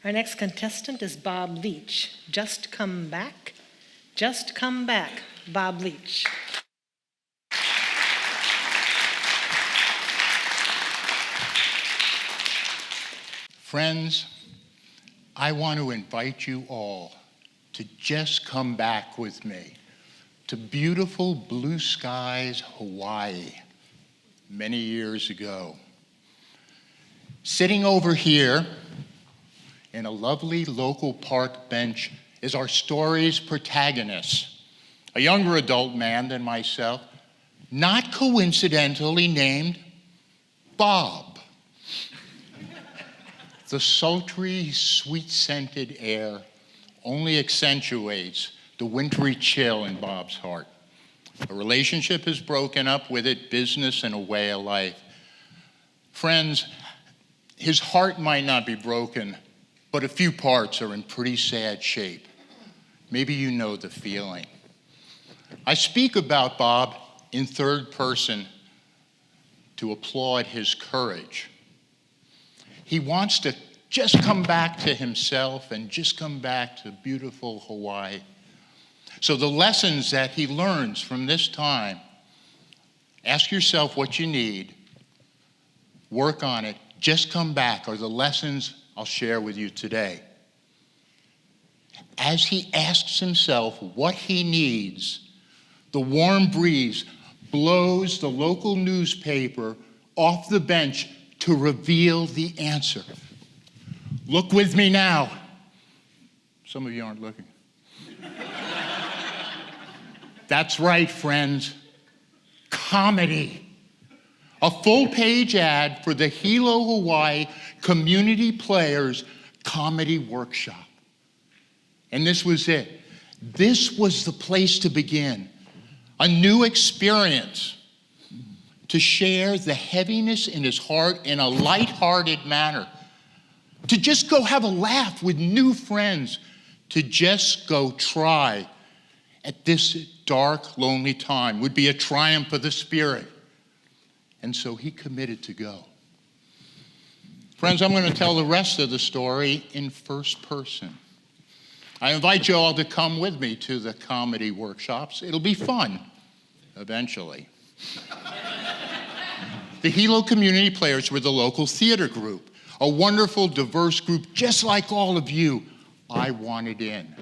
Our next contestant is Bob Leach. Just come back. Just come back, Bob Leach. Friends, I want to invite you all to just come back with me to beautiful blue skies, Hawaii, many years ago. Sitting over here in a lovely local park bench is our story's protagonist, a younger adult man than myself, not coincidentally named Bob. The sultry, sweet-scented air only accentuates the wintry chill in Bob's heart. A relationship is broken up, with it business and a way of life. Friends, his heart might not be broken, but a few parts are in pretty sad shape. Maybe you know the feeling. I speak about Bob in third person to applaud his courage. He wants to just come back to himself and just come back to beautiful Hawaii. So the lessons that he learns from this time, ask yourself what you need, work on it, just come back, are the lessons I'll share with you today. As he asks himself what he needs, the warm breeze blows the local newspaper off the bench to reveal the answer. Look with me now. Some of you aren't looking. That's right, friends. Comedy. A full-page ad for the Hilo, Hawaii Community Players Comedy Workshop. And this was it. This was the place to begin. A new experience to share the heaviness in his heart in a lighthearted manner. To just go have a laugh with new friends. To just go try at this dark, lonely time would be a triumph of the spirit. And so he committed to go. Friends, I'm going to tell the rest of the story in first person. I invite you all to come with me to the comedy workshops. It'll be fun, eventually. The Hilo Community Players were the local theater group, a wonderful, diverse group just like all of you. I wanted in.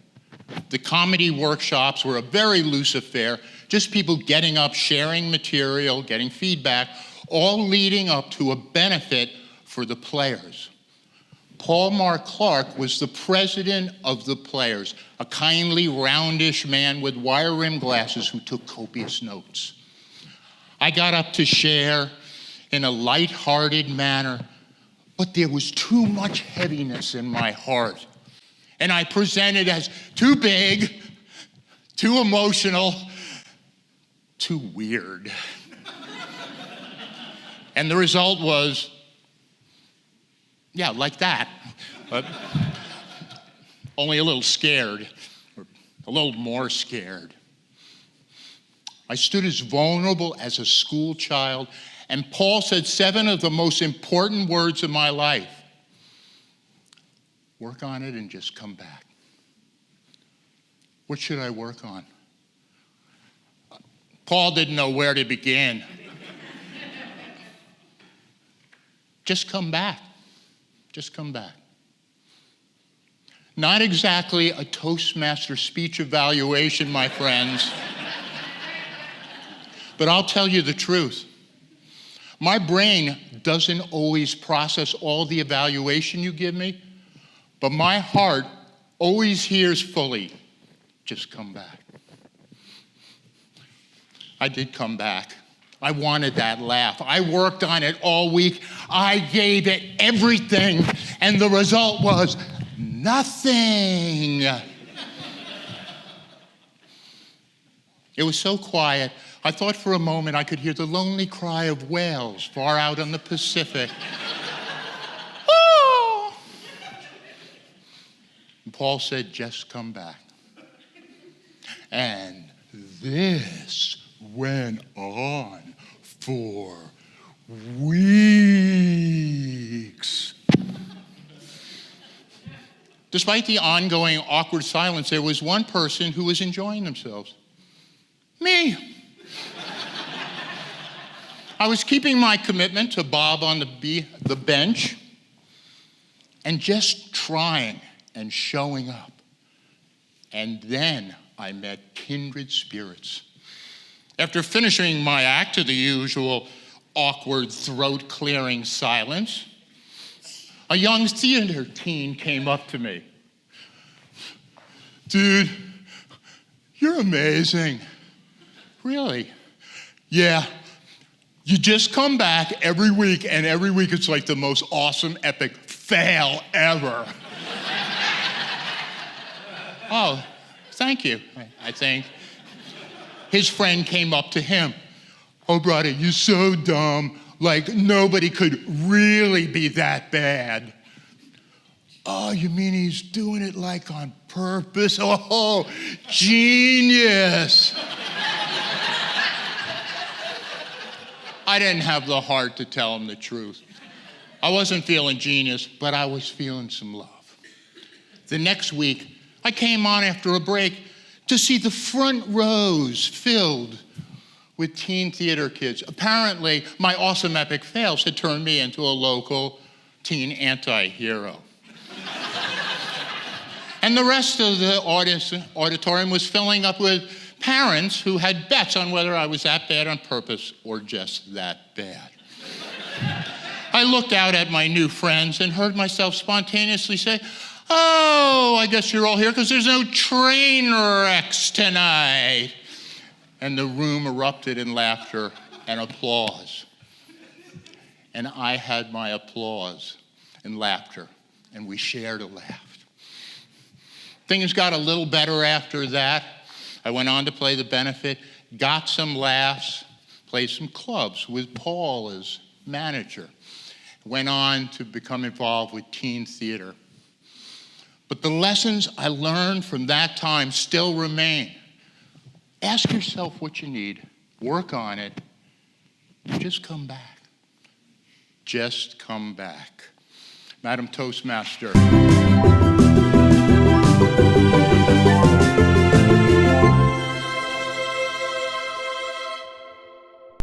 The comedy workshops were a very loose affair, just people getting up, sharing material, getting feedback, all leading up to a benefit for the players. Paul Mark Clark was the president of the players, a kindly, roundish man with wire-rimmed glasses who took copious notes. I got up to share in a light-hearted manner, but there was too much heaviness in my heart. And I presented as too big, too emotional, too weird. And the result was, yeah, like that, but only a little scared, or a little more scared. I stood as vulnerable as a school child, and Paul said 7 of the most important words of my life. Work on it and just come back. What should I work on? Paul didn't know where to begin. Just come back. Just come back. Not exactly a Toastmaster speech evaluation, my friends. But I'll tell you the truth. My brain doesn't always process all the evaluation you give me, but my heart always hears fully, just come back. I did come back. I wanted that laugh. I worked on it all week. I gave it everything, and the result was nothing. It was so quiet, I thought for a moment I could hear the lonely cry of whales far out on the Pacific. Oh! And Paul said, just come back. And this went on for weeks. Despite the ongoing awkward silence, there was one person who was enjoying themselves. Me. I was keeping my commitment to Bob on the bench and just trying and showing up. And then I met kindred spirits. After finishing my act to the usual awkward throat-clearing silence, a young theater teen came up to me. Dude, you're amazing. Really? Yeah. You just come back every week, and every week it's like the most awesome, epic fail ever. Oh, thank you, I think. His friend came up to him. Oh, brother, you're so dumb. Like, nobody could really be that bad. Oh, you mean he's doing it like on purpose? Oh, genius. I didn't have the heart to tell him the truth. I wasn't feeling genius, but I was feeling some love. The next week, I came on after a break to see the front rows filled with teen theater kids. Apparently, my awesome epic fails had turned me into a local teen anti-hero. And the rest of the auditorium was filling up with parents who had bets on whether I was that bad on purpose or just that bad. I looked out at my new friends and heard myself spontaneously say, oh, I guess you're all here because there's no train wrecks tonight. And the room erupted in laughter and applause. And I had my applause and laughter, and we shared a laugh. Things got a little better after that. I went on to play the benefit, got some laughs, played some clubs with Paul as manager. Went on to become involved with teen theater. But the lessons I learned from that time still remain. Ask yourself what you need, work on it, and just come back. Just come back. Madam Toastmaster.